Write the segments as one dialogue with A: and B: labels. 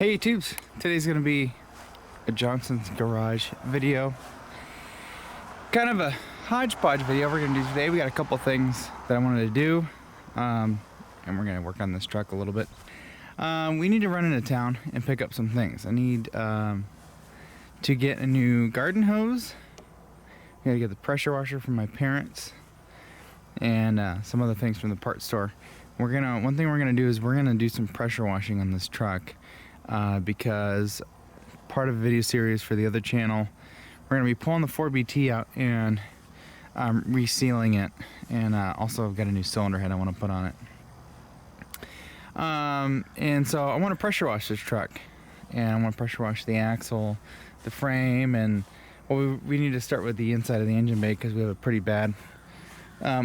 A: Hey YouTubes, today's going to be a Johnson's Garage video. Kind of a hodgepodge video we're going to do today. We got a couple things that I wanted to do, and we're going to work on this truck a little bit. We need to run into town and pick up some things. I need to get a new garden hose. I got to get the pressure washer from my parents, and some other things from the parts store. One thing we're gonna do is we're gonna do some pressure washing on this truck. Because part of a video series for the other channel, we're going to be pulling the 4BT out and resealing it, and also I've got a new cylinder head I want to put on it. And so I want to pressure wash this truck, and I want to pressure wash the axle, the frame, and well, we need to start with the inside of the engine bay because we have a pretty bad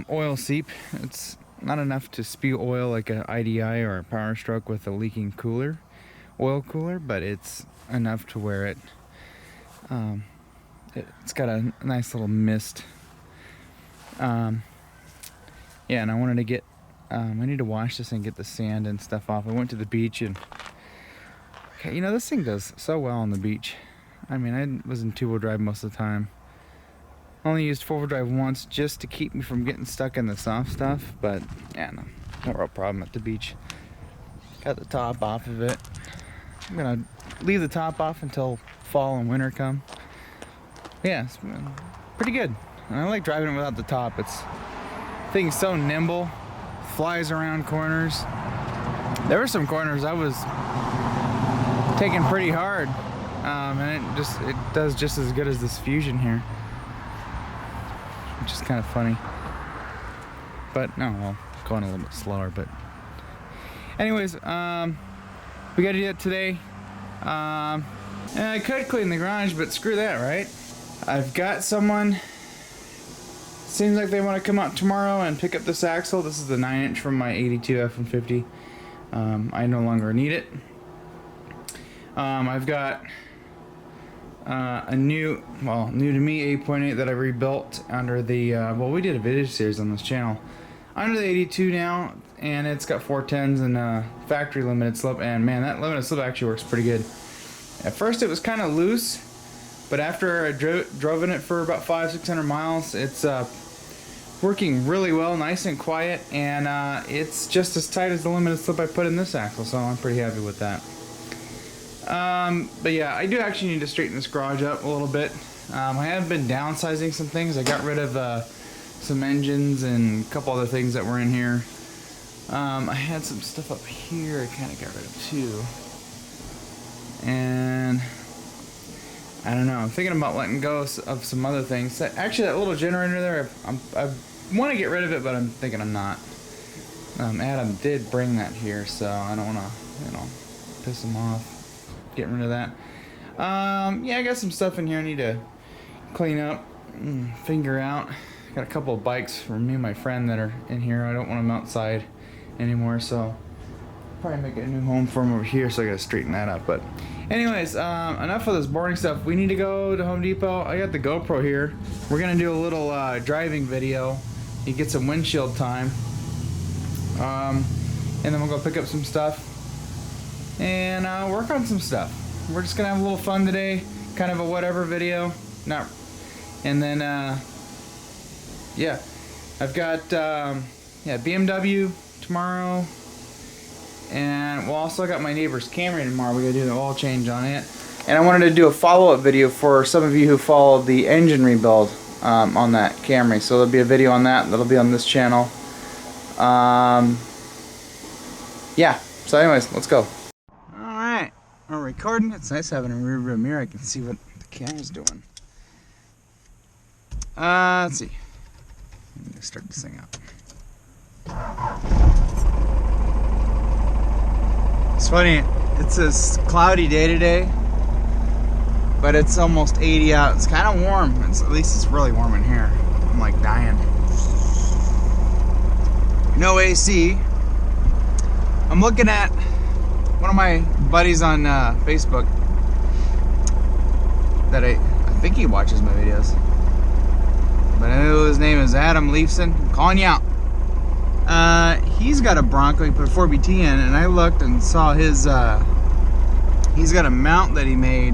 A: oil seep. It's not enough to spew oil like an IDI or a Power Stroke with a leaking oil cooler, but it's enough to where it's got a nice little mist. Yeah, and I wanted to get I need to wash this and get the sand and stuff off. I went to the beach, and you know, this thing does so well on the beach. I mean, I was in two-wheel drive most of the time. Only used four-wheel drive once just to keep me from getting stuck in the soft stuff, but yeah, no real problem at the beach. Got the top off of it. I'm gonna leave the top off until fall and winter come. Yeah, it's pretty good. And I like driving it without the top. The thing's so nimble, flies around corners. There were some corners I was taking pretty hard, and it does just as good as this Fusion here, which is kind of funny. But no, well, going a little bit slower. But anyways, we gotta do that today. And I could clean the garage, but screw that, right? I've got someone, seems like they want to come out tomorrow and pick up this axle. This is the 9-inch from my 82 F-150. I no longer need it. I've got a new to me 8.8 that I rebuilt under the, well, we did a video series on this channel. Under the 82 now, and it's got 410s and factory limited slip, and man, that limited slip actually works pretty good. At first it was kind of loose, but after I drove in it for about 500-600 miles, it's working really well, nice and quiet, and it's just as tight as the limited slip I put in this axle, so I'm pretty happy with that. But yeah, I do actually need to straighten this garage up a little bit. I have been downsizing some things. I got rid of some engines and a couple other things that were in here. I had some stuff up here I kind of got rid of too. And I don't know, I'm thinking about letting go of some other things. Actually, that little generator there, I want to get rid of it, but I'm thinking I'm not. Adam did bring that here, so I don't want to, piss him off getting rid of that. Yeah, I got some stuff in here I need to clean up and figure out. Got a couple of bikes from me and my friend that are in here. I don't want them outside anymore, so probably make a new home for them over here, so I gotta straighten that up. But anyways, enough of this boring stuff. We need to go to Home Depot. I got the GoPro here. We're gonna do a little driving video. You get some windshield time, and then we'll go pick up some stuff and work on some stuff. We're just gonna have a little fun today, kind of a whatever video. And then yeah, I've got BMW tomorrow, and well, also I got my neighbor's Camry tomorrow. We gotta do the oil change on it, and I wanted to do a follow-up video for some of you who followed the engine rebuild on that Camry. So there'll be a video on that. That'll be on this channel. Yeah. So anyways, let's go. All right, we're recording. It's nice having a rear view mirror. I can see what the camera's doing. Let's see. I'm gonna start this thing up. It's funny, it's a cloudy day today, but it's almost 80 out. It's kind of warm. At least it's really warm in here. I'm like dying. No AC. I'm looking at one of my buddies on Facebook that I think he watches my videos. But I know his name is Adam Leifson. I'm calling you out. He's got a Bronco. He put a 4BT in, and I looked and saw his he's got a mount that he made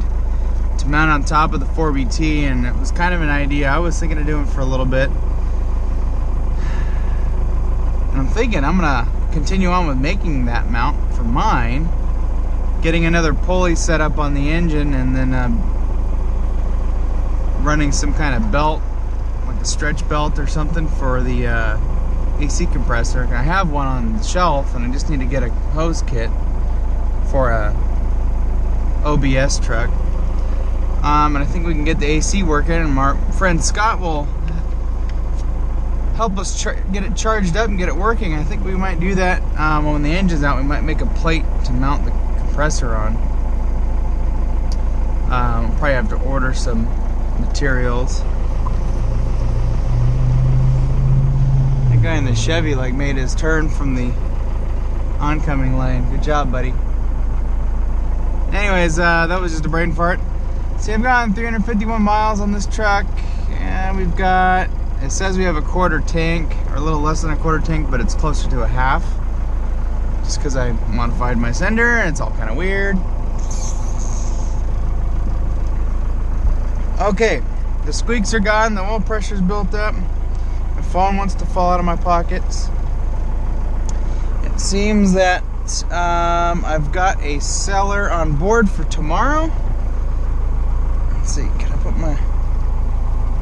A: to mount on top of the 4BT, and it was kind of an idea I was thinking of doing for a little bit. And I'm thinking I'm gonna continue on with making that mount for mine, getting another pulley set up on the engine, and then running some kind of belt, like a stretch belt or something for the AC compressor. I have one on the shelf, and I just need to get a hose kit for a OBS truck. And I think we can get the AC working, and our friend Scott will help us get it charged up and get it working. I think we might do that when the engine's out. We might make a plate to mount the compressor on. We'll probably have to order some materials. That guy in the Chevy like made his turn from the oncoming lane. Good job, buddy. Anyways, that was just a brain fart. See, I've gotten 351 miles on this truck, and we've got, it says we have a quarter tank, or a little less than a quarter tank, but it's closer to a half, just because I modified my sender, and it's all kind of weird. Okay, the squeaks are gone, the oil pressure's built up, my phone wants to fall out of my pockets. It seems that I've got a seller on board for tomorrow. Let's see, can I put my,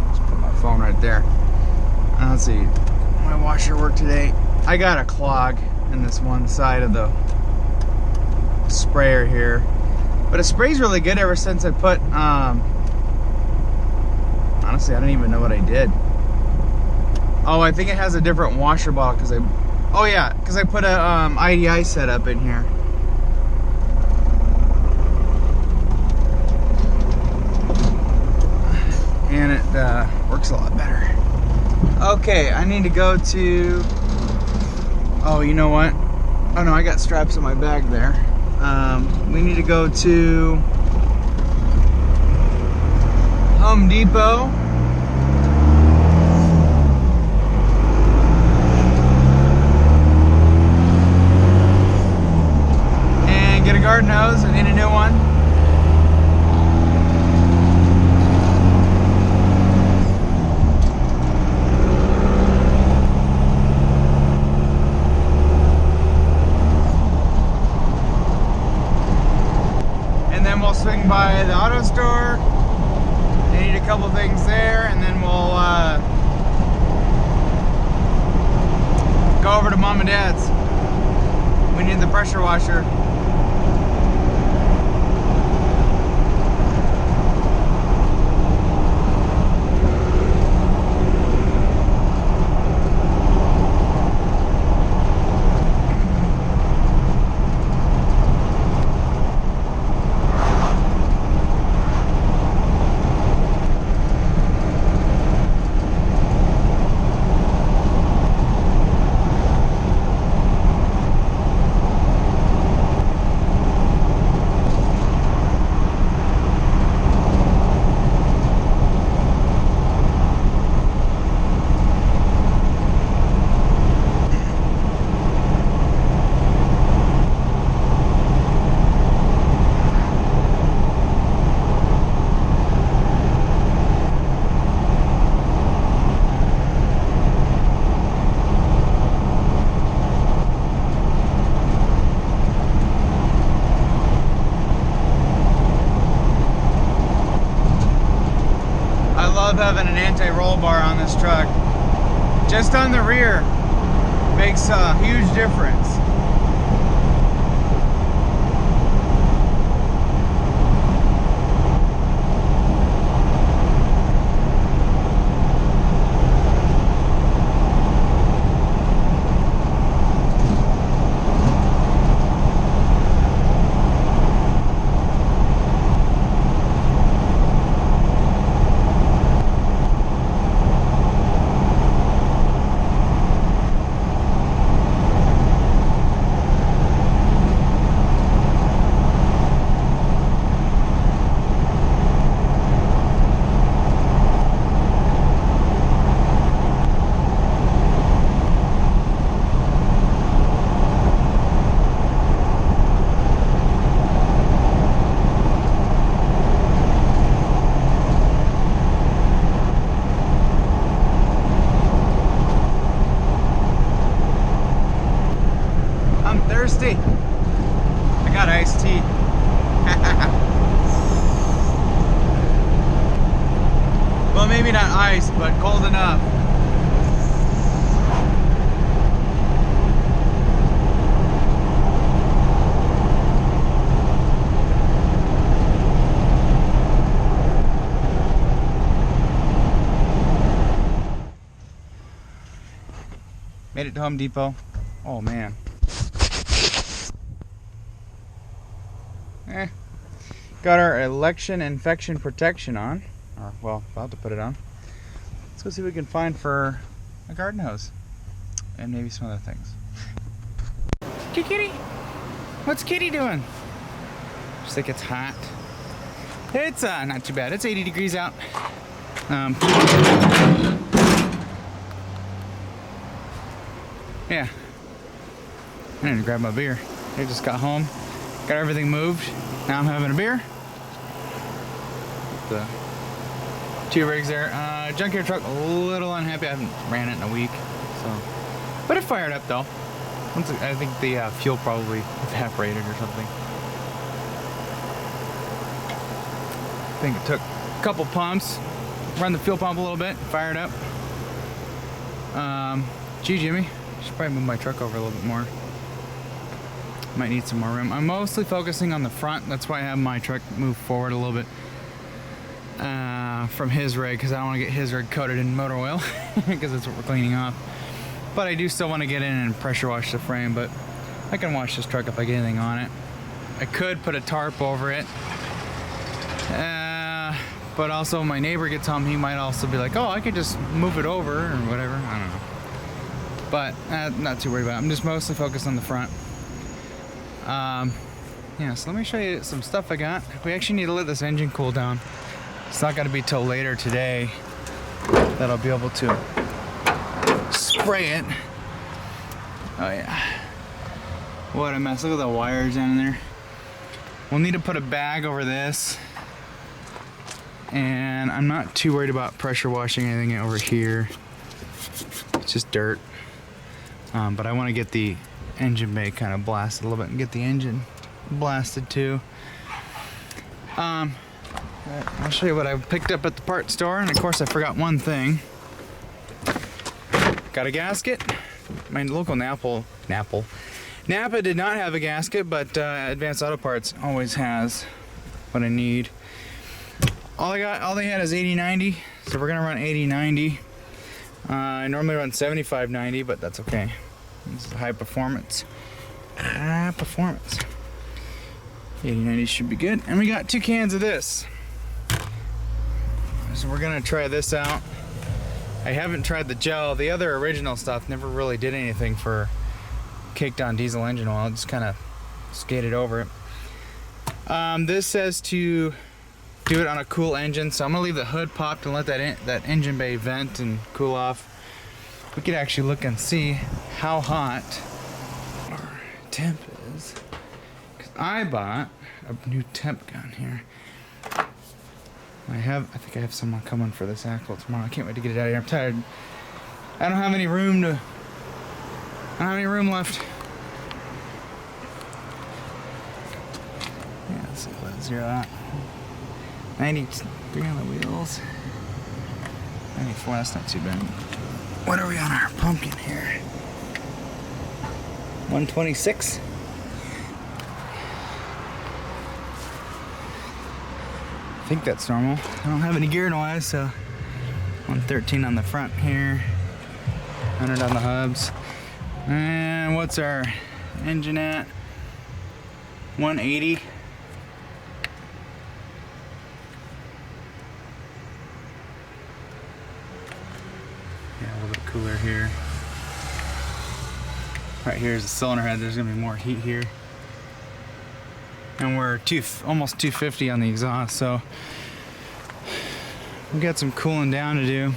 A: let's put my phone right there. Let's see, my washer worked today. I got a clog in this one side of the sprayer here, but it sprays really good ever since I put, honestly, I don't even know what I did. Oh, I think it has a different washer bottle because I, oh yeah, because I put a IDI setup in here. And it works a lot better. Okay, I need to go to, oh, you know what? Oh no, I got straps in my bag there. We need to go to Home Depot. And get a garden hose. I need a new one. Swing by the auto store. They need a couple things there, and then we'll go over to Mom and Dad's. We need the pressure washer. Having an anti-roll bar on this truck, just on the rear, makes a huge difference. Maybe not ice, but cold enough. Made it to Home Depot. Oh man. Got our election infection protection on. Or, well, about to put it on. Let's go see what we can find for a garden hose. And maybe some other things. Hey, kitty. What's kitty doing? Just think it's hot. It's not too bad. It's 80 degrees out. Yeah. I need to grab my beer. I just got home. Got everything moved. Now I'm having a beer. The 2 rigs there. Junkyard truck, a little unhappy. I haven't ran it in a week, so. But it fired up though. I think the fuel probably evaporated or something. I think it took a couple pumps. Run the fuel pump a little bit. Fired up. Gee, Jimmy. Should probably move my truck over a little bit more. Might need some more room. I'm mostly focusing on the front. That's why I have my truck move forward a little bit from his rig, because I don't want to get his rig coated in motor oil because that's what we're cleaning off. But I do still want to get in and pressure wash the frame, but I can wash this truck if I get anything on it. I could put a tarp over it. But also my neighbor gets home, he might also be like, oh, I could just move it over or whatever. I don't know. But not too worried about it. I'm just mostly focused on the front. Yeah, so let me show you some stuff I got. We actually need to let this engine cool down. It's not going to be till later today that I'll be able to spray it. Oh yeah. What a mess. Look at the wires down there. We'll need to put a bag over this. And I'm not too worried about pressure washing anything over here. It's just dirt. But I want to get the engine bay kind of blasted a little bit and get the engine blasted too. I'll show you what I picked up at the parts store, and of course I forgot one thing. Got a gasket. My local Napa did not have a gasket, but Advanced Auto Parts always has what I need. All they had is 80/90, so we're gonna run 80/90. I normally run 75/90, but that's okay. This is high performance. Performance. 80/90 should be good. And we got 2 cans of this. So we're gonna try this out. I haven't tried the gel. The other original stuff never really did anything for caked on diesel engine oil. Just kind of skated over it. This says to do it on a cool engine, so I'm gonna leave the hood popped and let that engine bay vent and cool off. We could actually look and see how hot our temp is, because I bought a new temp gun here. I think I have someone coming for this axle tomorrow. I can't wait to get it out of here. I'm tired. I don't have any room left. Yeah, let's see, let's zero out. 93 on the wheels. 94, that's not too bad. What are we on our pumpkin here? 126. I think that's normal. I don't have any gear noise, so 113 on the front here. 100 on the hubs. And what's our engine at? 180. Yeah, a little bit cooler here. Right here is the cylinder head. There's gonna be more heat here. And we're almost 250 on the exhaust, so we got some cooling down to do.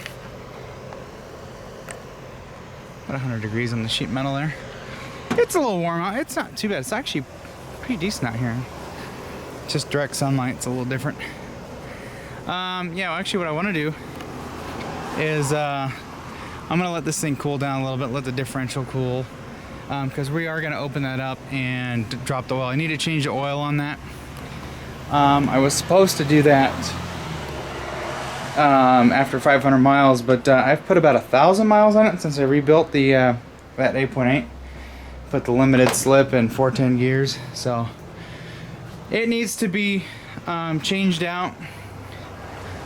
A: About 100 degrees on the sheet metal there. It's a little warm out. It's not too bad. It's actually pretty decent out here. Just direct sunlight. It's a little different. Yeah, well, actually what I want to do is I'm gonna let this thing cool down a little bit, let the differential cool, because we are gonna open that up and drop the oil. I need to change the oil on that. I was supposed to do that after 500 miles, but I've put about 1,000 miles on it since I rebuilt the that 8.8. Put the limited slip and 410 gears, so it needs to be changed out.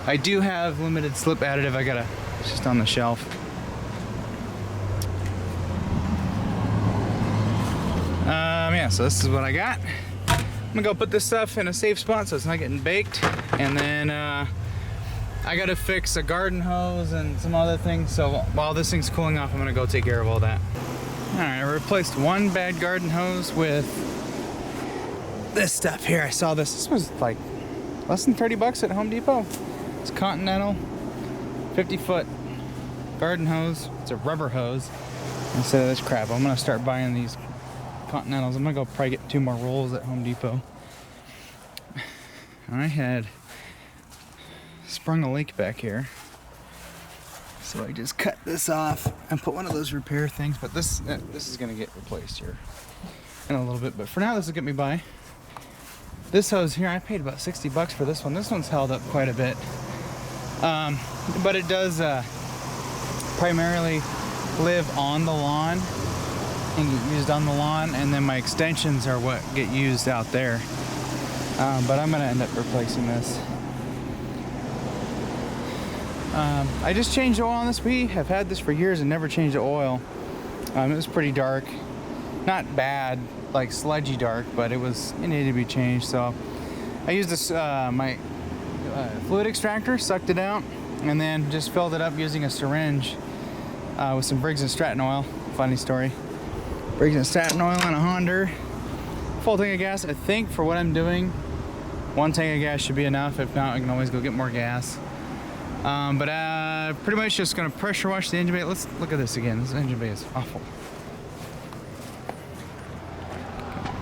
A: I do have limited slip additive. It's just on the shelf. Yeah, so this is what I got. I'm gonna go put this stuff in a safe spot so it's not getting baked, and then I gotta fix a garden hose and some other things. So while this thing's cooling off, I'm gonna go take care of all that. All right, I replaced one bad garden hose with this stuff here. I saw this. This was like less than 30 bucks at Home Depot. It's Continental 50-foot garden hose. It's a rubber hose instead of this crap. I'm gonna start buying these Continentals. I'm gonna go probably get 2 more rolls at Home Depot. I had sprung a leak back here, so I just cut this off and put one of those repair things. But this is gonna get replaced here in a little bit. But for now, this will get me by. This hose here, I paid about 60 bucks for this one. This one's held up quite a bit, but it does primarily live on the lawn and get used on the lawn, and then my extensions are what get used out there. But I'm gonna end up replacing this. I just changed the oil on this. We have had this for years and never changed the oil. It was pretty dark, not bad, like sludgy dark, but it needed to be changed. So I used this my fluid extractor, sucked it out, and then just filled it up using a syringe with some Briggs & Stratton oil. Funny story. Briggs & Stratton oil and a Honda. Full tank of gas. I think for what I'm doing, 1 tank of gas should be enough. If not, I can always go get more gas. But pretty much just gonna pressure wash the engine bay. Let's look at this again. This engine bay is awful.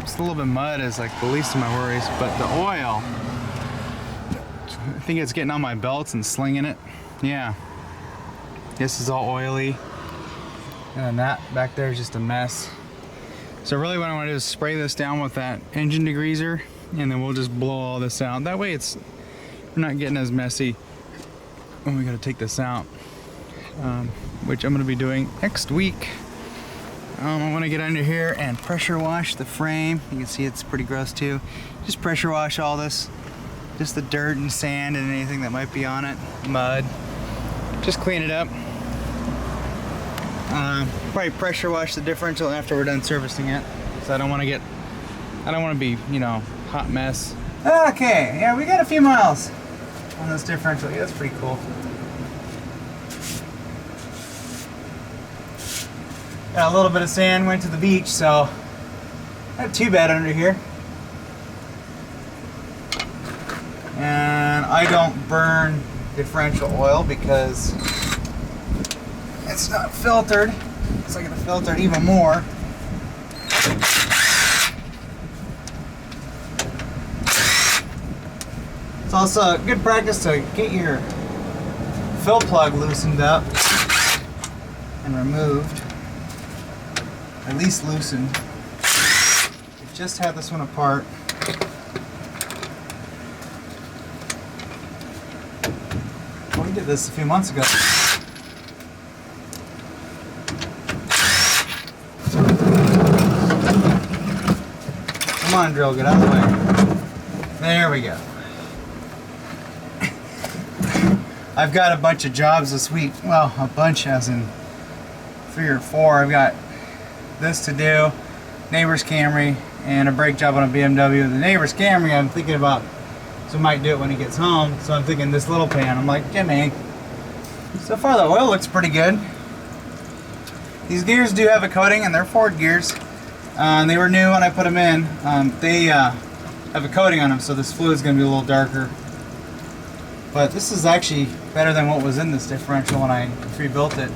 A: Just a little bit of mud is like the least of my worries, but the oil, I think it's getting on my belts and slinging it. Yeah, this is all oily, and that back there is just a mess. So really what I want to do is spray this down with that engine degreaser, and then we'll just blow all this out. That way we're not getting as messy when we got to take this out, which I'm going to be doing next week. I want to get under here and pressure wash the frame. You can see it's pretty gross too. Just pressure wash all this, just the dirt and sand and anything that might be on it, mud. Just clean it up. Probably pressure wash the differential after we're done servicing it, so I don't want to be, hot mess. Okay, yeah, we got a few miles on this differential. Yeah, that's pretty cool. Got a little bit of sand, went to the beach, so not too bad under here. And I don't burn differential oil because it's not filtered. So I gotta filter it even more. It's also good practice to get your fill plug loosened up and removed. At least loosened. We've just had this one apart. Well, we did this a few months ago. Come on, drill, get out of the way. There we go. I've got a bunch of jobs this week. Well, a bunch as in 3 or 4. I've got this to do, neighbor's Camry, and a brake job on a BMW. The neighbor's Camry I'm thinking about, so I might do it when he gets home. So I'm thinking this little pan. I'm like, Jimmy, so far the oil looks pretty good. These gears do have a coating, and they're Ford gears. They were new when I put them in. They have a coating on them, so this fluid is going to be a little darker. But this is actually better than what was in this differential when I rebuilt it.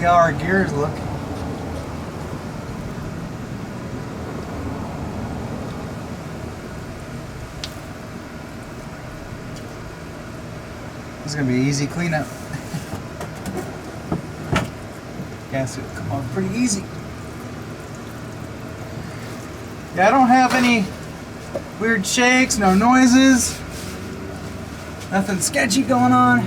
B: how our gears look. This is gonna be an easy cleanup. Gas will come off pretty easy. Yeah, I don't have any weird shakes, no noises, nothing sketchy going on.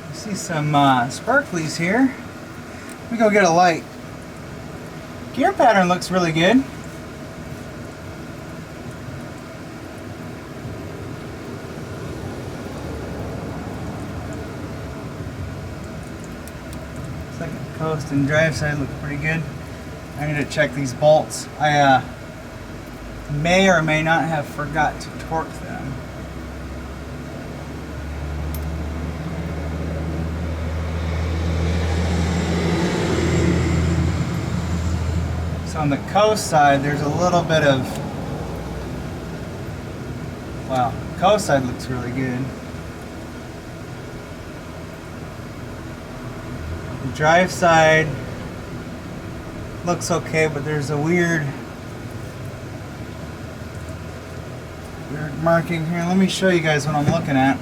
B: I see some sparklies here. Let me go get a light. Gear pattern looks really good. Second coast and drive side looks pretty good. I need to check these bolts. I may or may not have forgot to torque them. So on the coast side, there's a little bit of, wow, the coast side looks really good. The drive side looks okay, but there's a weird marking here. Let me show you guys what I'm looking at.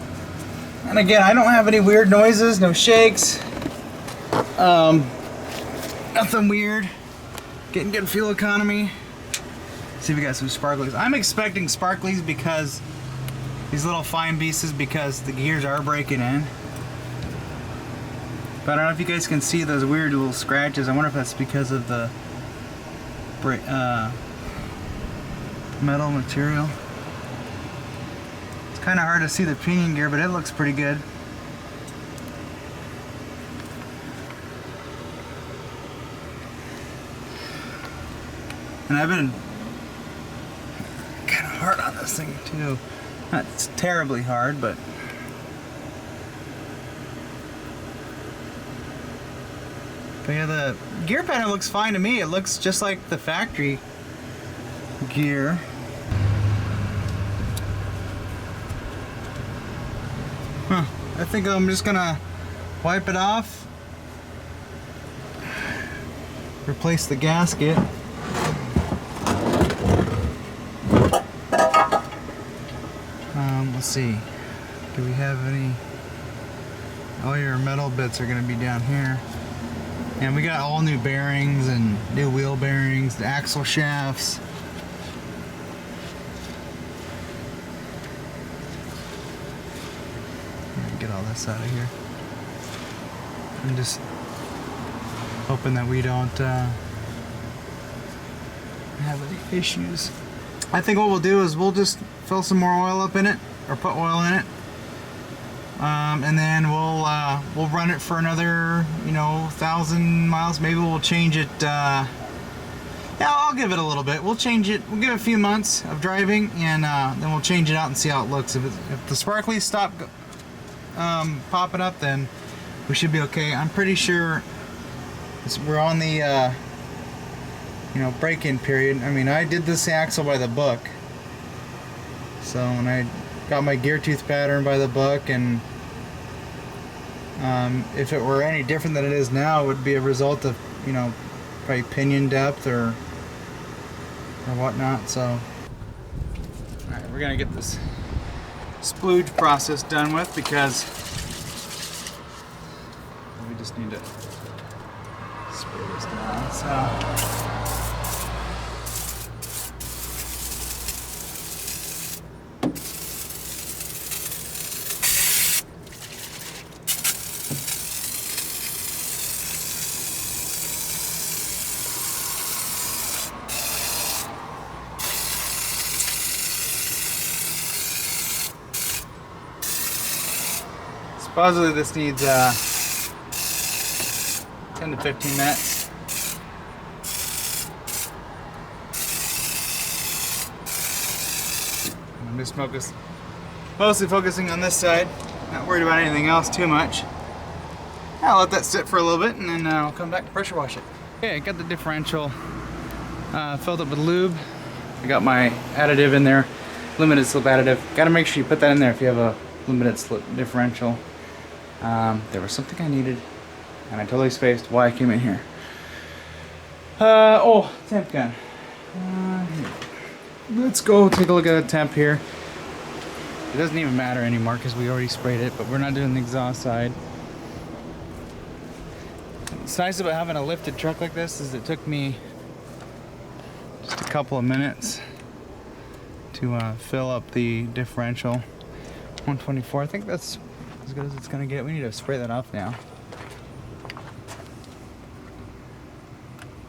B: And again, I don't have any weird noises, no shakes, nothing weird. Getting good fuel economy. See if we got some sparklies. I'm expecting sparklies because these little fine pieces, because the gears are breaking in. But I don't know if you guys can see those weird little scratches. I wonder if that's because of the metal material. It's kind of hard to see the pinion gear, but it looks pretty good. And I've been kind of hard on this thing too. Not terribly hard, but yeah, the gear pattern looks fine to me. It looks just like the factory gear. I think I'm just gonna wipe it off, replace the gasket. Let's see, do we have any? All your metal bits are going to be down here. And we got all new bearings and new wheel bearings, the axle shafts. Get all this out of here. I'm just hoping that we don't have any issues. I think what we'll do is we'll just fill some more oil up in it, or put oil in it, and then we'll run it for another 1,000 miles. Maybe we'll change it. Yeah, I'll give it a little bit. We'll change it. We'll give it a few months of driving, and then we'll change it out and see how it looks. If the sparklies stop popping up, then we should be okay. I'm pretty sure we're on the break-in period. I mean, I did this axle by the book, so when I got my gear tooth pattern by the book, and if it were any different than it is now, it would be a result of probably pinion depth or whatnot. So all right, we're gonna get this splooge process done with, because we just need to spray this down. So supposedly this needs 10 to 15 minutes. I'm just mostly focusing on this side, not worried about anything else too much.
A: I'll let that sit for a little bit and then I'll come back and pressure wash it. Okay, I got the differential filled up with lube. I got my additive in there, limited slip additive. Gotta make sure you put that in there if you have a limited slip differential. There was something I needed and I totally spaced why I came in here. Oh, temp gun. Let's go take a look at the temp here. It doesn't even matter anymore because we already sprayed it, but we're not doing the exhaust side. What's nice about having a lifted truck like this is it took me just a couple of minutes to fill up the differential. 124, I think that's as good as it's gonna get. We need to spray that off now.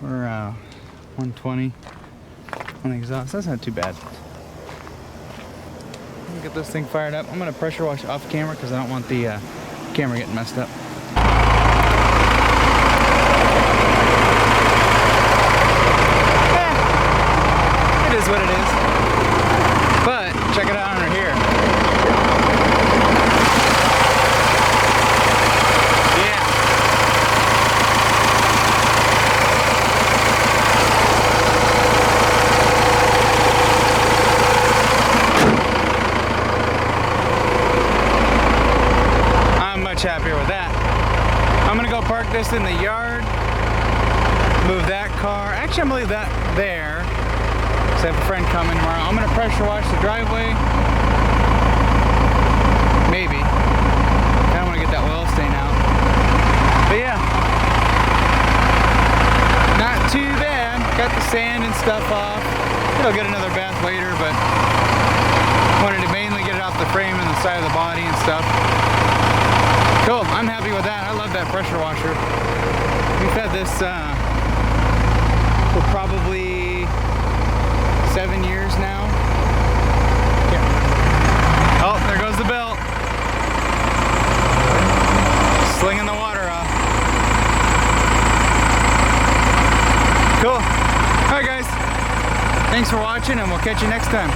A: We're 120 on the exhaust. That's not too bad. Let me get this thing fired up. I'm gonna pressure wash off camera because I don't want the camera getting messed up. It is what it is. But check it out under here. Happier with that. I'm gonna go park this in the yard, move that car. Actually, I'm gonna leave that there because I have a friend coming tomorrow. I'm gonna pressure wash the driveway. Maybe. I don't want to get that oil stain out. But yeah, not too bad. Got the sand and stuff off. It'll get another bath later, but wanted to mainly get it off the frame and the side of the body and stuff. Cool, I'm happy with that. I love that pressure washer. We've had this for probably 7 years now. Yeah. Oh, there goes the belt. Slinging the water off. Cool. All right, guys. Thanks for watching, and we'll catch you next time.